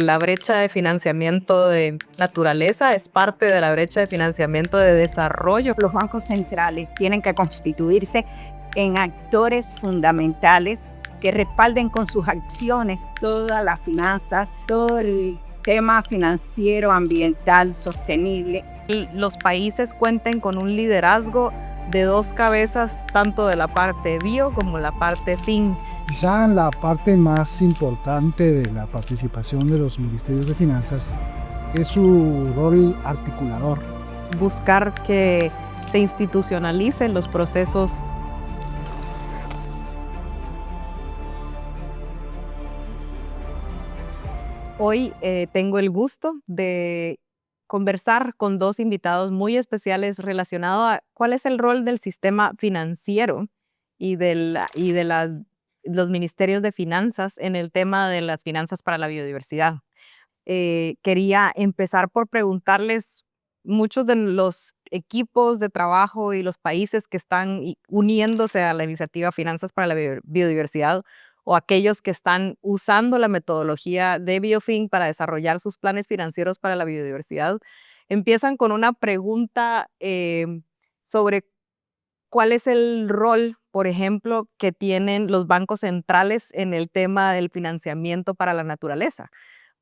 La brecha de financiamiento de naturaleza es parte de la brecha de financiamiento de desarrollo. Los bancos centrales tienen que constituirse en actores fundamentales que respalden con sus acciones todas las finanzas, todo el tema financiero, ambiental, sostenible. Los países cuenten con un liderazgo de dos cabezas, tanto de la parte bio como la parte fin. Quizá la parte más importante de la participación de los ministerios de finanzas es su rol articulador. Buscar que se institucionalicen los procesos. Hoy tengo el gusto de conversar con dos invitados muy especiales relacionado a cuál es el rol del sistema financiero y los ministerios de finanzas en el tema de las finanzas para la biodiversidad. Quería empezar por preguntarles, muchos de los equipos de trabajo y los países que están uniéndose a la iniciativa Finanzas para la Biodiversidad, o aquellos que están usando la metodología de Biofin para desarrollar sus planes financieros para la biodiversidad, empiezan con una pregunta sobre cuál es el rol, por ejemplo, que tienen los bancos centrales en el tema del financiamiento para la naturaleza.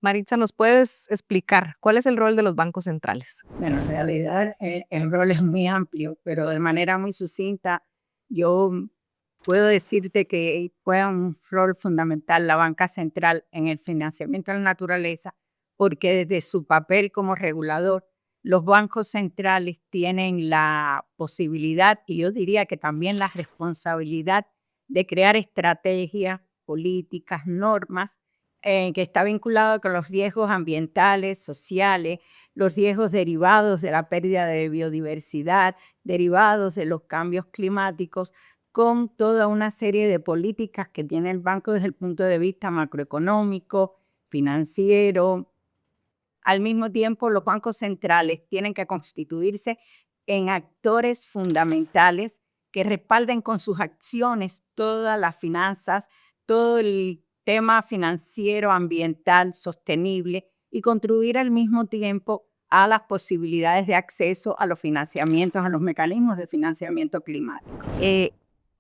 Maritza, ¿nos puedes explicar cuál es el rol de los bancos centrales? Bueno, en realidad el rol es muy amplio, pero de manera muy sucinta, yo puedo decirte que juega un rol fundamental la banca central en el financiamiento de la naturaleza, porque desde su papel como regulador, los bancos centrales tienen la posibilidad, y yo diría que también la responsabilidad, de crear estrategias, políticas, normas, que está vinculado con los riesgos ambientales, sociales, los riesgos derivados de la pérdida de biodiversidad, derivados de los cambios climáticos, con toda una serie de políticas que tiene el banco desde el punto de vista macroeconómico, financiero. Al mismo tiempo, los bancos centrales tienen que constituirse en actores fundamentales que respalden con sus acciones todas las finanzas, todo el tema financiero, ambiental, sostenible, y contribuir al mismo tiempo a las posibilidades de acceso a los financiamientos, a los mecanismos de financiamiento climático.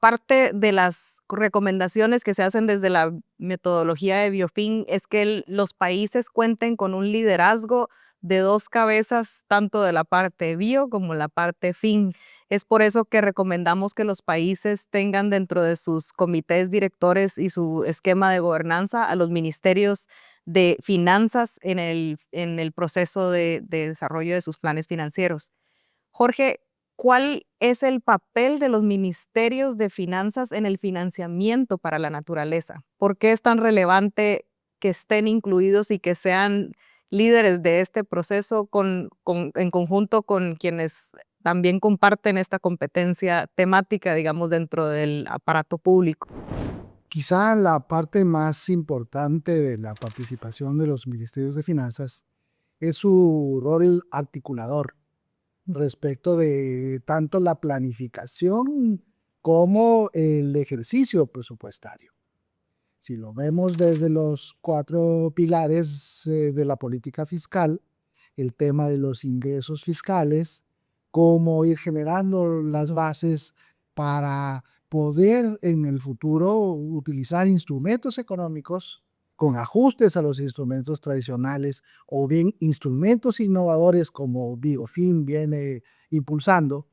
Parte de las recomendaciones que se hacen desde la metodología de Biofin es que los países cuenten con un liderazgo de dos cabezas, tanto de la parte bio como la parte fin. Es por eso que recomendamos que los países tengan dentro de sus comités directores y su esquema de gobernanza a los ministerios de finanzas en el proceso de desarrollo de sus planes financieros. Jorge, ¿cuál es el papel de los ministerios de finanzas en el financiamiento para la naturaleza? ¿Por qué es tan relevante que estén incluidos y que sean líderes de este proceso en conjunto con quienes también comparten esta competencia temática, digamos, dentro del aparato público? Quizá la parte más importante de la participación de los ministerios de finanzas es su rol articulador respecto de tanto la planificación como el ejercicio presupuestario. Si lo vemos desde los 4 pilares de la política fiscal, el tema de los ingresos fiscales, cómo ir generando las bases para poder en el futuro utilizar instrumentos económicos con ajustes a los instrumentos tradicionales o bien instrumentos innovadores como Biofin viene impulsando,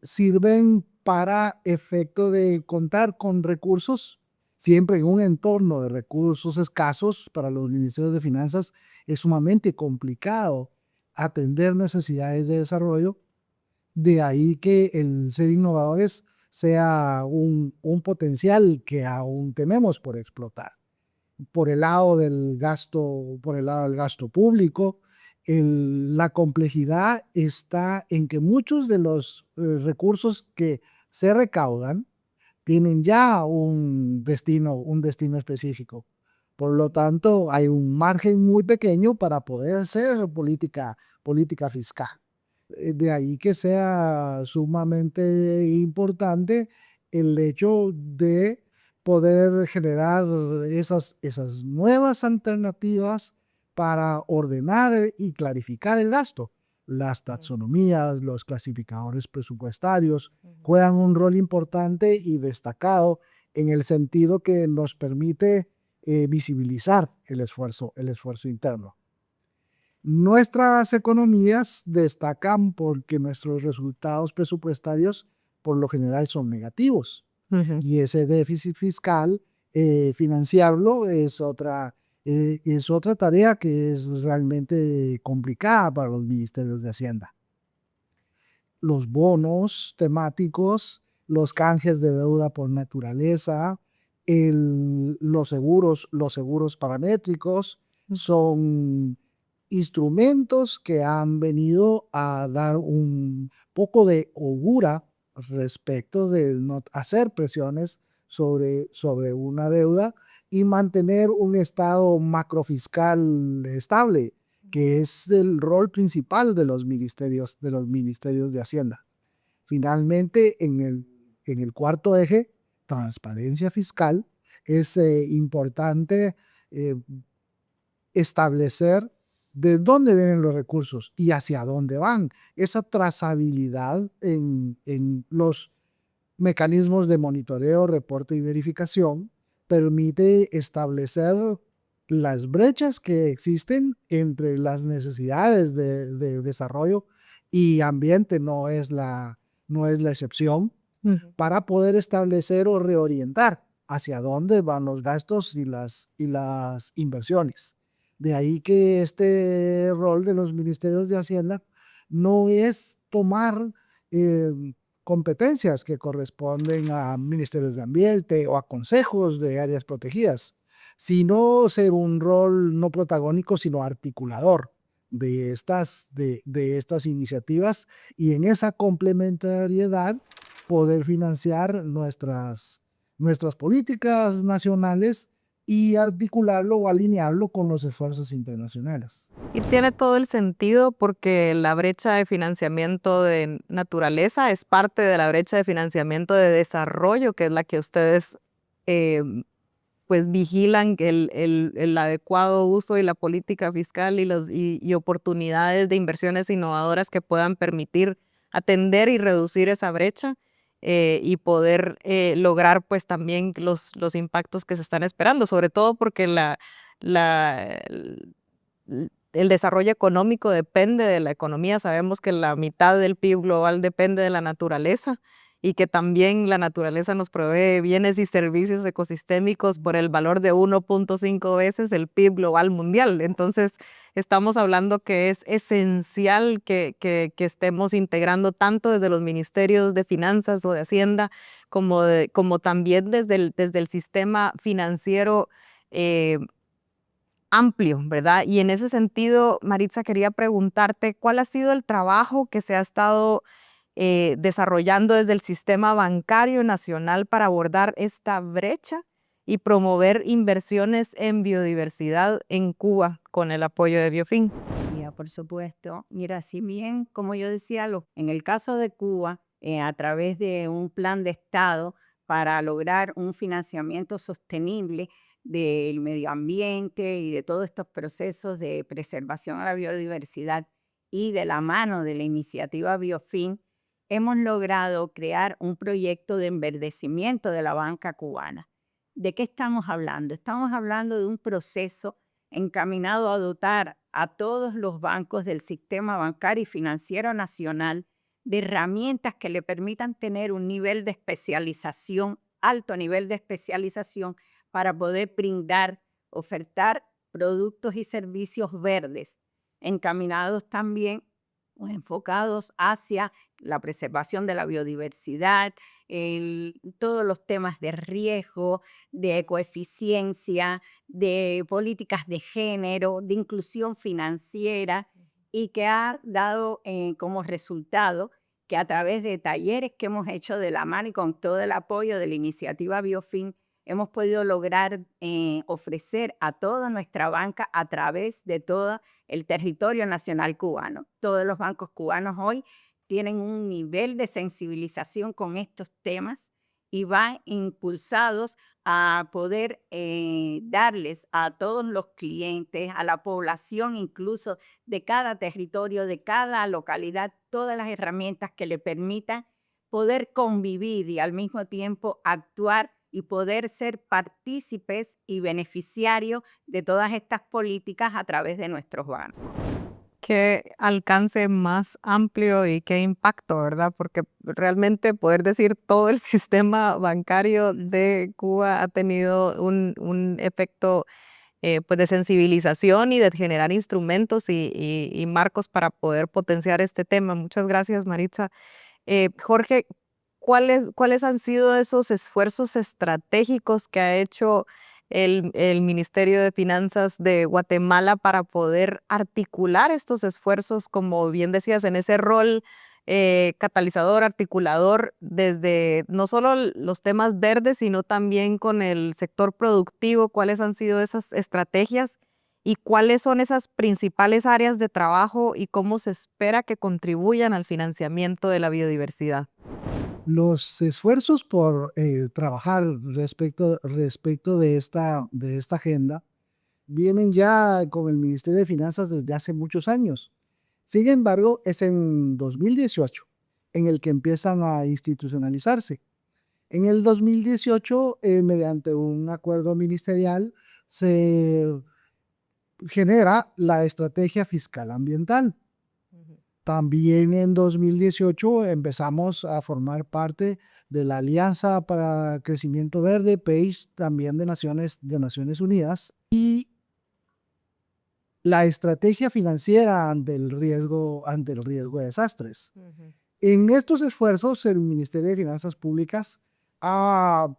sirven para efecto de contar con recursos. Siempre en un entorno de recursos escasos para los ministerios de finanzas es sumamente complicado atender necesidades de desarrollo. De ahí que el ser innovadores sea un potencial que aún tenemos por explotar. Por el lado del gasto público, la complejidad está en que muchos de los recursos que se recaudan tienen ya un destino específico. Por lo tanto, hay un margen muy pequeño para poder hacer política fiscal. De ahí que sea sumamente importante el hecho de poder generar esas nuevas alternativas para ordenar y clarificar el gasto. Las taxonomías, los clasificadores presupuestarios juegan un rol importante y destacado en el sentido que nos permite visibilizar el esfuerzo interno. Nuestras economías destacan porque nuestros resultados presupuestarios por lo general son negativos y ese déficit fiscal financiarlo es otra tarea que es realmente complicada para los ministerios de Hacienda. Los bonos temáticos, los canjes de deuda por naturaleza, los seguros paramétricos son instrumentos que han venido a dar un poco de holgura respecto de no hacer presiones sobre una deuda y mantener un estado macrofiscal estable, que es el rol principal de los ministerios de Hacienda. Finalmente, en el cuarto eje, transparencia fiscal, es importante establecer de dónde vienen los recursos y hacia dónde van. Esa trazabilidad en los mecanismos de monitoreo, reporte y verificación permite establecer las brechas que existen entre las necesidades de desarrollo y ambiente no es la excepción, para poder establecer o reorientar hacia dónde van los gastos y las inversiones. De ahí que este rol de los ministerios de Hacienda no es tomar competencias que corresponden a ministerios de ambiente o a consejos de áreas protegidas, sino ser un rol no protagónico, sino articulador de estas iniciativas y en esa complementariedad poder financiar nuestras políticas nacionales y articularlo o alinearlo con los esfuerzos internacionales. Y tiene todo el sentido porque la brecha de financiamiento de naturaleza es parte de la brecha de financiamiento de desarrollo, que es la que ustedes pues vigilan el adecuado uso y la política fiscal y oportunidades de inversiones innovadoras que puedan permitir atender y reducir esa brecha. Y poder lograr pues también los impactos que se están esperando, sobre todo porque el desarrollo económico depende de la economía. Sabemos que la mitad del PIB global depende de la naturaleza y que también la naturaleza nos provee bienes y servicios ecosistémicos por el valor de 1.5 veces el PIB global mundial. Entonces, estamos hablando que es esencial que estemos integrando tanto desde los ministerios de finanzas o de Hacienda como también desde el sistema financiero amplio, ¿verdad? Y en ese sentido, Maritza, quería preguntarte, ¿cuál ha sido el trabajo que se ha estado desarrollando desde el sistema bancario nacional para abordar esta brecha y promover inversiones en biodiversidad en Cuba con el apoyo de Biofin? Ya, por supuesto. Mira, si bien, como yo decía, en el caso de Cuba, a través de un plan de Estado para lograr un financiamiento sostenible del medio ambiente y de todos estos procesos de preservación a la biodiversidad y de la mano de la iniciativa Biofin, hemos logrado crear un proyecto de enverdecimiento de la banca cubana. ¿De qué estamos hablando? Estamos hablando de un proceso encaminado a dotar a todos los bancos del sistema bancario y financiero nacional de herramientas que le permitan tener un nivel de especialización, alto nivel de especialización, para poder brindar, ofertar productos y servicios verdes, encaminados también o enfocados hacia la preservación de la biodiversidad, todos los temas de riesgo, de ecoeficiencia, de políticas de género, de inclusión financiera, y que ha dado como resultado que a través de talleres que hemos hecho de la mano y con todo el apoyo de la iniciativa Biofin, hemos podido lograr ofrecer a toda nuestra banca a través de todo el territorio nacional cubano. Todos los bancos cubanos hoy tienen un nivel de sensibilización con estos temas y van impulsados a poder darles a todos los clientes, a la población incluso de cada territorio, de cada localidad, todas las herramientas que le permitan poder convivir y al mismo tiempo actuar y poder ser partícipes y beneficiarios de todas estas políticas a través de nuestros bancos. Qué alcance más amplio y qué impacto, ¿verdad? Porque realmente poder decir todo el sistema bancario de Cuba ha tenido un efecto pues de sensibilización y de generar instrumentos y marcos para poder potenciar este tema. Muchas gracias, Maritza. Jorge, ¿cuáles han sido esos esfuerzos estratégicos que ha hecho el Ministerio de Finanzas de Guatemala para poder articular estos esfuerzos, como bien decías, en ese rol catalizador, articulador, desde no solo los temas verdes, sino también con el sector productivo? ¿Cuáles han sido esas estrategias y cuáles son esas principales áreas de trabajo y cómo se espera que contribuyan al financiamiento de la biodiversidad? Los esfuerzos por trabajar respecto de esta agenda vienen ya con el Ministerio de Finanzas desde hace muchos años. Sin embargo, es en 2018 en el que empiezan a institucionalizarse. En el 2018, mediante un acuerdo ministerial, se genera la estrategia fiscal ambiental. Ujú. También en 2018 empezamos a formar parte de la Alianza para Crecimiento Verde, PACE, también de Naciones Unidas, y la estrategia financiera ante el riesgo de desastres. Ujú. En estos esfuerzos, el Ministerio de Finanzas Públicas ha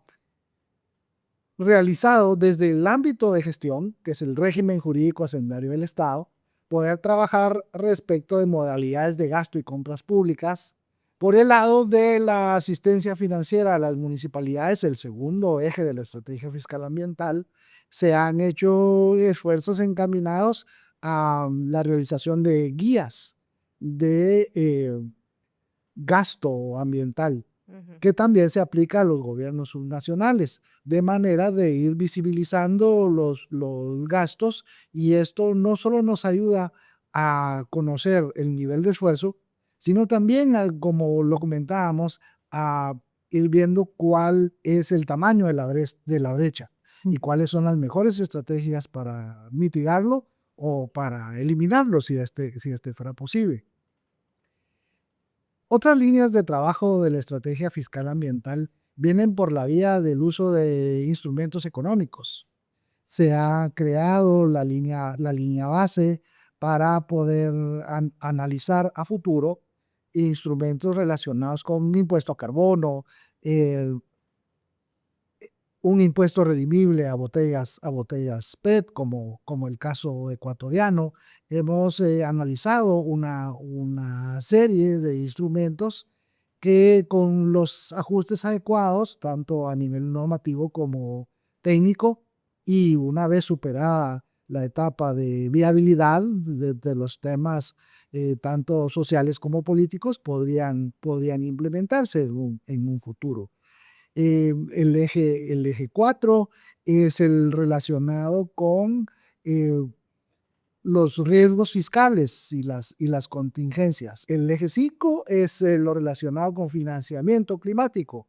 realizado desde el ámbito de gestión, que es el régimen jurídico hacendario del Estado, poder trabajar respecto de modalidades de gasto y compras públicas. Por el lado de la asistencia financiera a las municipalidades, el segundo eje de la estrategia fiscal ambiental, se han hecho esfuerzos encaminados a la realización de guías de gasto ambiental, Ujú. que también se aplica a los gobiernos subnacionales, de manera de ir visibilizando los gastos, y esto no solo nos ayuda a conocer el nivel de esfuerzo, sino también, como lo comentábamos, a ir viendo cuál es el tamaño de la brecha y cuáles son las mejores estrategias para mitigarlo o para eliminarlo si este fuera posible. Otras líneas de trabajo de la estrategia fiscal ambiental vienen por la vía del uso de instrumentos económicos. Se ha creado la línea base para poder analizar a futuro instrumentos relacionados con un impuesto a carbono, eh, un impuesto redimible a botellas PET, como el caso ecuatoriano. Hemos analizado una serie de instrumentos que, con los ajustes adecuados, tanto a nivel normativo como técnico, y una vez superada la etapa de viabilidad de los temas tanto sociales como políticos, podrían implementarse en un futuro. El eje 4 es el relacionado con eh, los riesgos fiscales y las contingencias. El eje 5 es lo relacionado con financiamiento climático,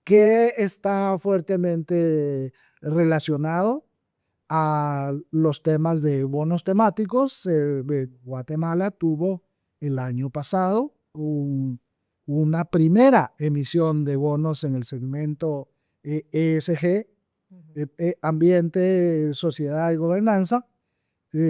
que está fuertemente relacionado a los temas de bonos temáticos. Guatemala tuvo el año pasado una primera emisión de bonos en el segmento ESG, Ujú. Ambiente, Sociedad y Gobernanza,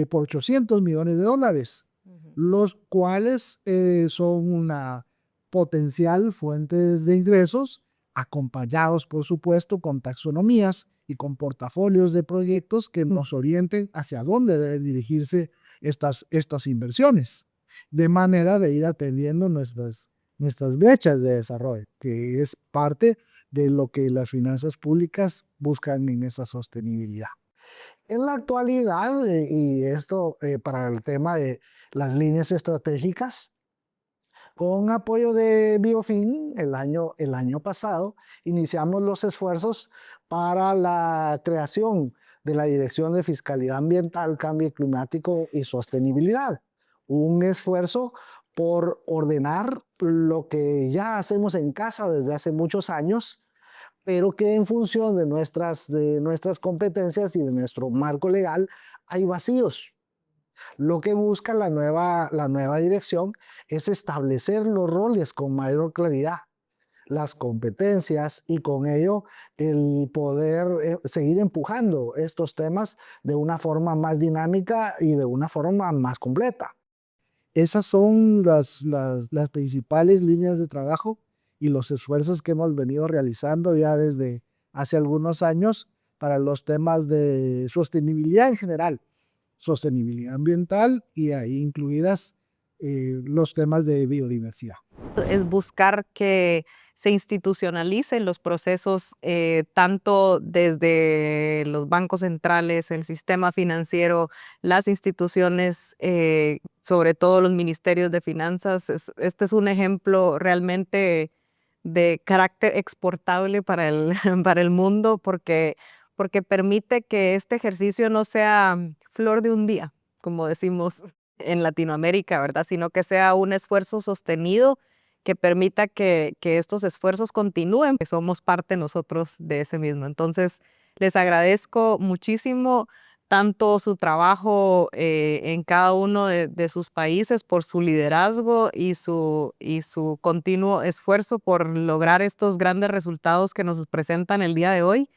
por $800 millones, Ujú. los cuales son una potencial fuente de ingresos, acompañados, por supuesto, con taxonomías y con portafolios de proyectos que nos orienten hacia dónde deben dirigirse estas inversiones, de manera de ir atendiendo nuestras brechas de desarrollo, que es parte de lo que las finanzas públicas buscan en esa sostenibilidad. En la actualidad, y esto para el tema de las líneas estratégicas, Con apoyo de Biofin, el año pasado, iniciamos los esfuerzos para la creación de la Dirección de Fiscalidad Ambiental, Cambio Climático y Sostenibilidad. Un esfuerzo por ordenar lo que ya hacemos en casa desde hace muchos años, pero que en función de nuestras competencias y de nuestro marco legal hay vacíos. Lo que busca la nueva dirección es establecer los roles con mayor claridad, las competencias y con ello el poder seguir empujando estos temas de una forma más dinámica y de una forma más completa. Esas son las principales líneas de trabajo y los esfuerzos que hemos venido realizando ya desde hace algunos años para los temas de sostenibilidad en general, sostenibilidad ambiental y ahí incluidas los temas de biodiversidad. Es buscar que se institucionalicen los procesos, tanto desde los bancos centrales, el sistema financiero, las instituciones, sobre todo los ministerios de finanzas. Este es un ejemplo realmente de carácter exportable para el, para el mundo, porque permite que este ejercicio no sea flor de un día, como decimos en Latinoamérica, ¿verdad? Sino que sea un esfuerzo sostenido que permita que estos esfuerzos continúen, que somos parte nosotros de ese mismo. Entonces, les agradezco muchísimo tanto su trabajo en cada uno de sus países, por su liderazgo y su continuo esfuerzo por lograr estos grandes resultados que nos presentan el día de hoy.